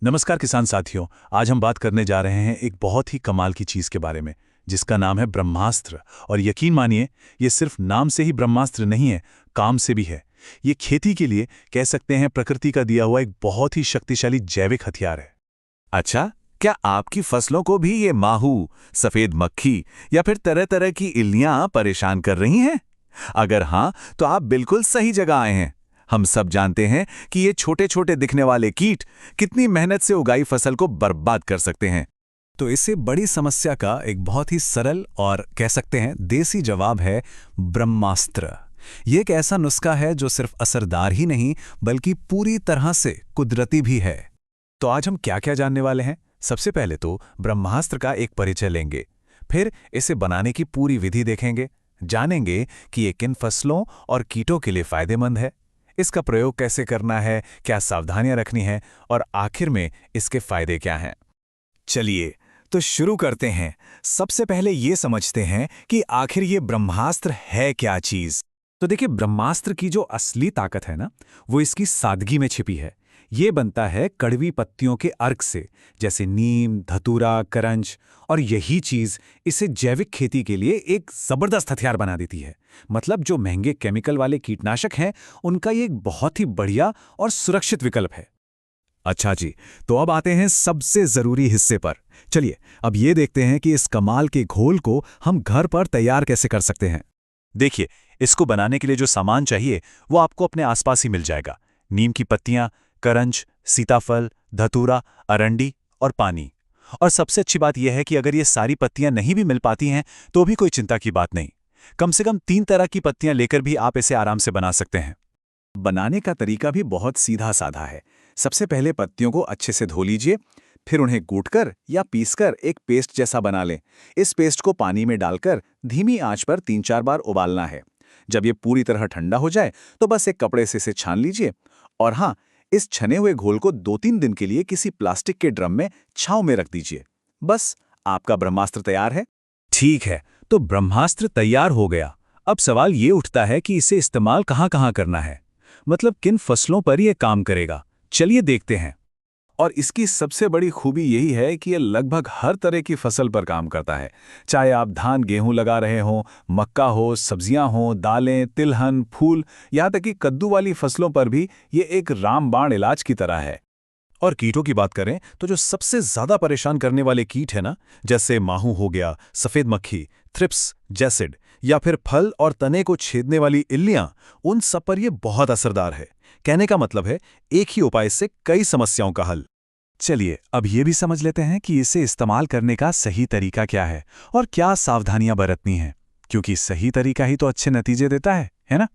नमस्कार किसान साथियों। आज हम बात करने जा रहे हैं एक बहुत ही कमाल की चीज के बारे में, जिसका नाम है ब्रह्मास्त्र। और यकीन मानिए, ये सिर्फ नाम से ही ब्रह्मास्त्र नहीं है, काम से भी है। ये खेती के लिए कह सकते हैं प्रकृति का दिया हुआ एक बहुत ही शक्तिशाली जैविक हथियार है। अच्छा, क्या आपकी फसलों को भी ये माहू, सफेद मक्खी या फिर तरह तरह की इल्लियां परेशान कर रही हैं? अगर हाँ, तो आप बिल्कुल सही जगह आए हैं। हम सब जानते हैं कि ये छोटे छोटे दिखने वाले कीट कितनी मेहनत से उगाई फसल को बर्बाद कर सकते हैं। तो इससे बड़ी समस्या का एक बहुत ही सरल और कह सकते हैं देसी जवाब है ब्रह्मास्त्र। ये एक ऐसा नुस्खा है जो सिर्फ असरदार ही नहीं बल्कि पूरी तरह से कुदरती भी है। तो आज हम क्या क्या जानने वाले हैं? सबसे पहले तो ब्रह्मास्त्र का एक परिचय लेंगे, फिर इसे बनाने की पूरी विधि देखेंगे, जानेंगे कि ये किन फसलों और कीटों के लिए फायदेमंद है, इसका प्रयोग कैसे करना है, क्या सावधानियां रखनी है और आखिर में इसके फायदे क्या हैं। चलिए तो शुरू करते हैं। सबसे पहले ये समझते हैं कि आखिर ये ब्रह्मास्त्र है क्या चीज। तो देखिए, ब्रह्मास्त्र की जो असली ताकत है ना, वो इसकी सादगी में छिपी है। ये बनता है कड़वी पत्तियों के अर्क से, जैसे नीम, धतूरा, करंज, और यही चीज इसे जैविक खेती के लिए एक जबरदस्त हथियार बना देती है। मतलब जो महंगे केमिकल वाले कीटनाशक हैं, उनका ये एक बहुत ही बढ़िया और सुरक्षित विकल्प है। अच्छा जी, तो अब आते हैं सबसे जरूरी हिस्से पर। चलिए अब ये देखते हैं कि इस कमाल के घोल को हम घर पर तैयार कैसे कर सकते हैं। देखिए, इसको बनाने के लिए जो सामान चाहिए वो आपको अपने आसपास ही मिल जाएगा। नीम की पत्तियां, करंज, सीताफल, धतूरा, अरंडी और पानी। और सबसे अच्छी बात यह है कि अगर ये सारी पत्तियां नहीं भी मिल पाती हैं तो भी कोई चिंता की बात नहीं। कम से कम 3 तरह की पत्तियां लेकर भी आप इसे आराम से बना सकते हैं। बनाने का तरीका भी बहुत सीधा साधा है। सबसे पहले पत्तियों को अच्छे से धो लीजिए, फिर उन्हें कूटकर या पीसकर एक पेस्ट जैसा बना लें। इस पेस्ट को पानी में डालकर धीमी आंच पर 3-4 बार उबालना है। जब ये पूरी तरह ठंडा हो जाए तो बस एक कपड़े से इसे छान लीजिए। और हाँ, इस छने हुए घोल को 2-3 दिन के लिए किसी प्लास्टिक के ड्रम में छांव में रख दीजिए। बस आपका ब्रह्मास्त्र तैयार है। ठीक है, तो ब्रह्मास्त्र तैयार हो गया। अब सवाल ये उठता है कि इसे इस्तेमाल कहाँ-कहाँ करना है, मतलब किन फसलों पर यह काम करेगा। चलिए देखते हैं। और इसकी सबसे बड़ी खूबी यही है कि ये लगभग हर तरह की फसल पर काम करता है। चाहे आप धान गेहूं लगा रहे हों, मक्का हो, सब्जियां हों, दालें, तिलहन, फूल, यहाँ तक कि कद्दू वाली फसलों पर भी ये एक रामबाण इलाज की तरह है। और कीटों की बात करें तो जो सबसे ज्यादा परेशान करने वाले कीट है ना, जैसे माहू हो गया, सफेद मक्खी, थ्रिप्स, जैसिड या फिर फल और तने को छेदने वाली इल्लियां, उन सब पर यह बहुत असरदार है। कहने का मतलब है, एक ही उपाय से कई समस्याओं का हल। चलिए अब ये भी समझ लेते हैं कि इसे इस्तेमाल करने का सही तरीका क्या है और क्या सावधानियां बरतनी हैं, क्योंकि सही तरीका ही तो अच्छे नतीजे देता है ना?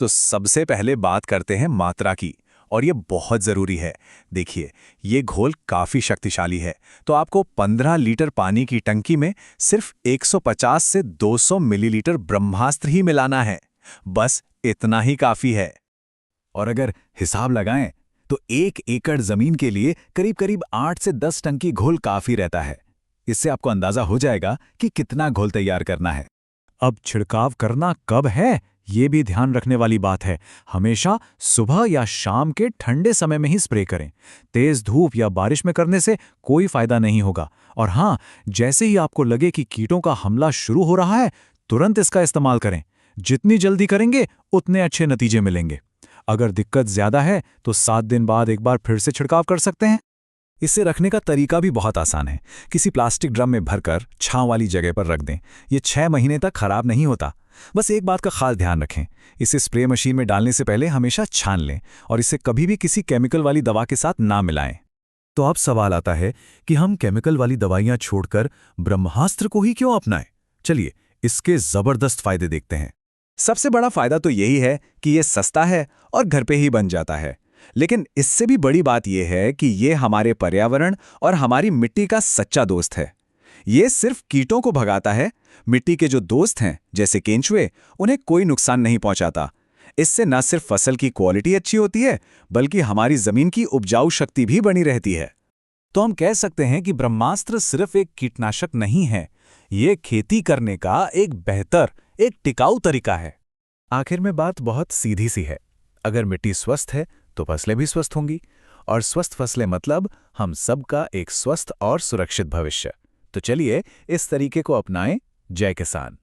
तो सबसे पहले बात करते हैं मात्रा की, और ये बहुत जरूरी है। देखिए, ये घोल काफी शक्तिशाली है, तो आपको 15 लीटर पानी की टंकी में सिर्फ 150 से 200 मिलीलीटर ब्रह्मास्त्र ही मिलाना है। बस इतना ही काफी है। और अगर हिसाब लगाएं तो 1 एकड़ जमीन के लिए करीब करीब 8 से 10 टंकी घोल काफी रहता है। इससे आपको अंदाजा हो जाएगा कि कितना घोल तैयार करना है। अब छिड़काव करना कब है, ये भी ध्यान रखने वाली बात है। हमेशा सुबह या शाम के ठंडे समय में ही स्प्रे करें। तेज धूप या बारिश में करने से कोई फायदा नहीं होगा। और हाँ, जैसे ही आपको लगे कि कीटों का हमला शुरू हो रहा है, तुरंत इसका इस्तेमाल करें। जितनी जल्दी करेंगे उतने अच्छे नतीजे मिलेंगे। अगर दिक्कत ज्यादा है तो 7 दिन बाद एक बार फिर से छिड़काव कर सकते हैं। इसे रखने का तरीका भी बहुत आसान है। किसी प्लास्टिक ड्रम में भरकर छांव वाली जगह पर रख दें। ये 6 महीने तक खराब नहीं होता। बस एक बात का खास ध्यान रखें, इसे स्प्रे मशीन में डालने से पहले हमेशा छान लें और इसे कभी भी किसी केमिकल वाली दवा के साथ ना मिलाएं। तो अब सवाल आता है कि हम केमिकल वाली दवाइयां छोड़कर ब्रह्मास्त्र को ही क्यों अपनाएं? चलिए इसके जबरदस्त फायदे देखते हैं। सबसे बड़ा फायदा तो यही है कि ये सस्ता है और घर पे ही बन जाता है। लेकिन इससे भी बड़ी बात यह है कि ये हमारे पर्यावरण और हमारी मिट्टी का सच्चा दोस्त है। ये सिर्फ कीटों को भगाता है, मिट्टी के जो दोस्त हैं जैसे केंचुए, उन्हें कोई नुकसान नहीं पहुंचाता। इससे न सिर्फ फसल की क्वालिटी अच्छी होती है, बल्कि हमारी जमीन की उपजाऊ शक्ति भी बनी रहती है। तो हम कह सकते हैं कि ब्रह्मास्त्र सिर्फ एक कीटनाशक नहीं है, ये खेती करने का एक बेहतर, एक टिकाऊ तरीका है। आखिर में बात बहुत सीधी सी है। अगर मिट्टी स्वस्थ है तो फसलें भी स्वस्थ होंगी, और स्वस्थ फसलें मतलब हम सबका एक स्वस्थ और सुरक्षित भविष्य। तो चलिए इस तरीके को अपनाएं। जय किसान।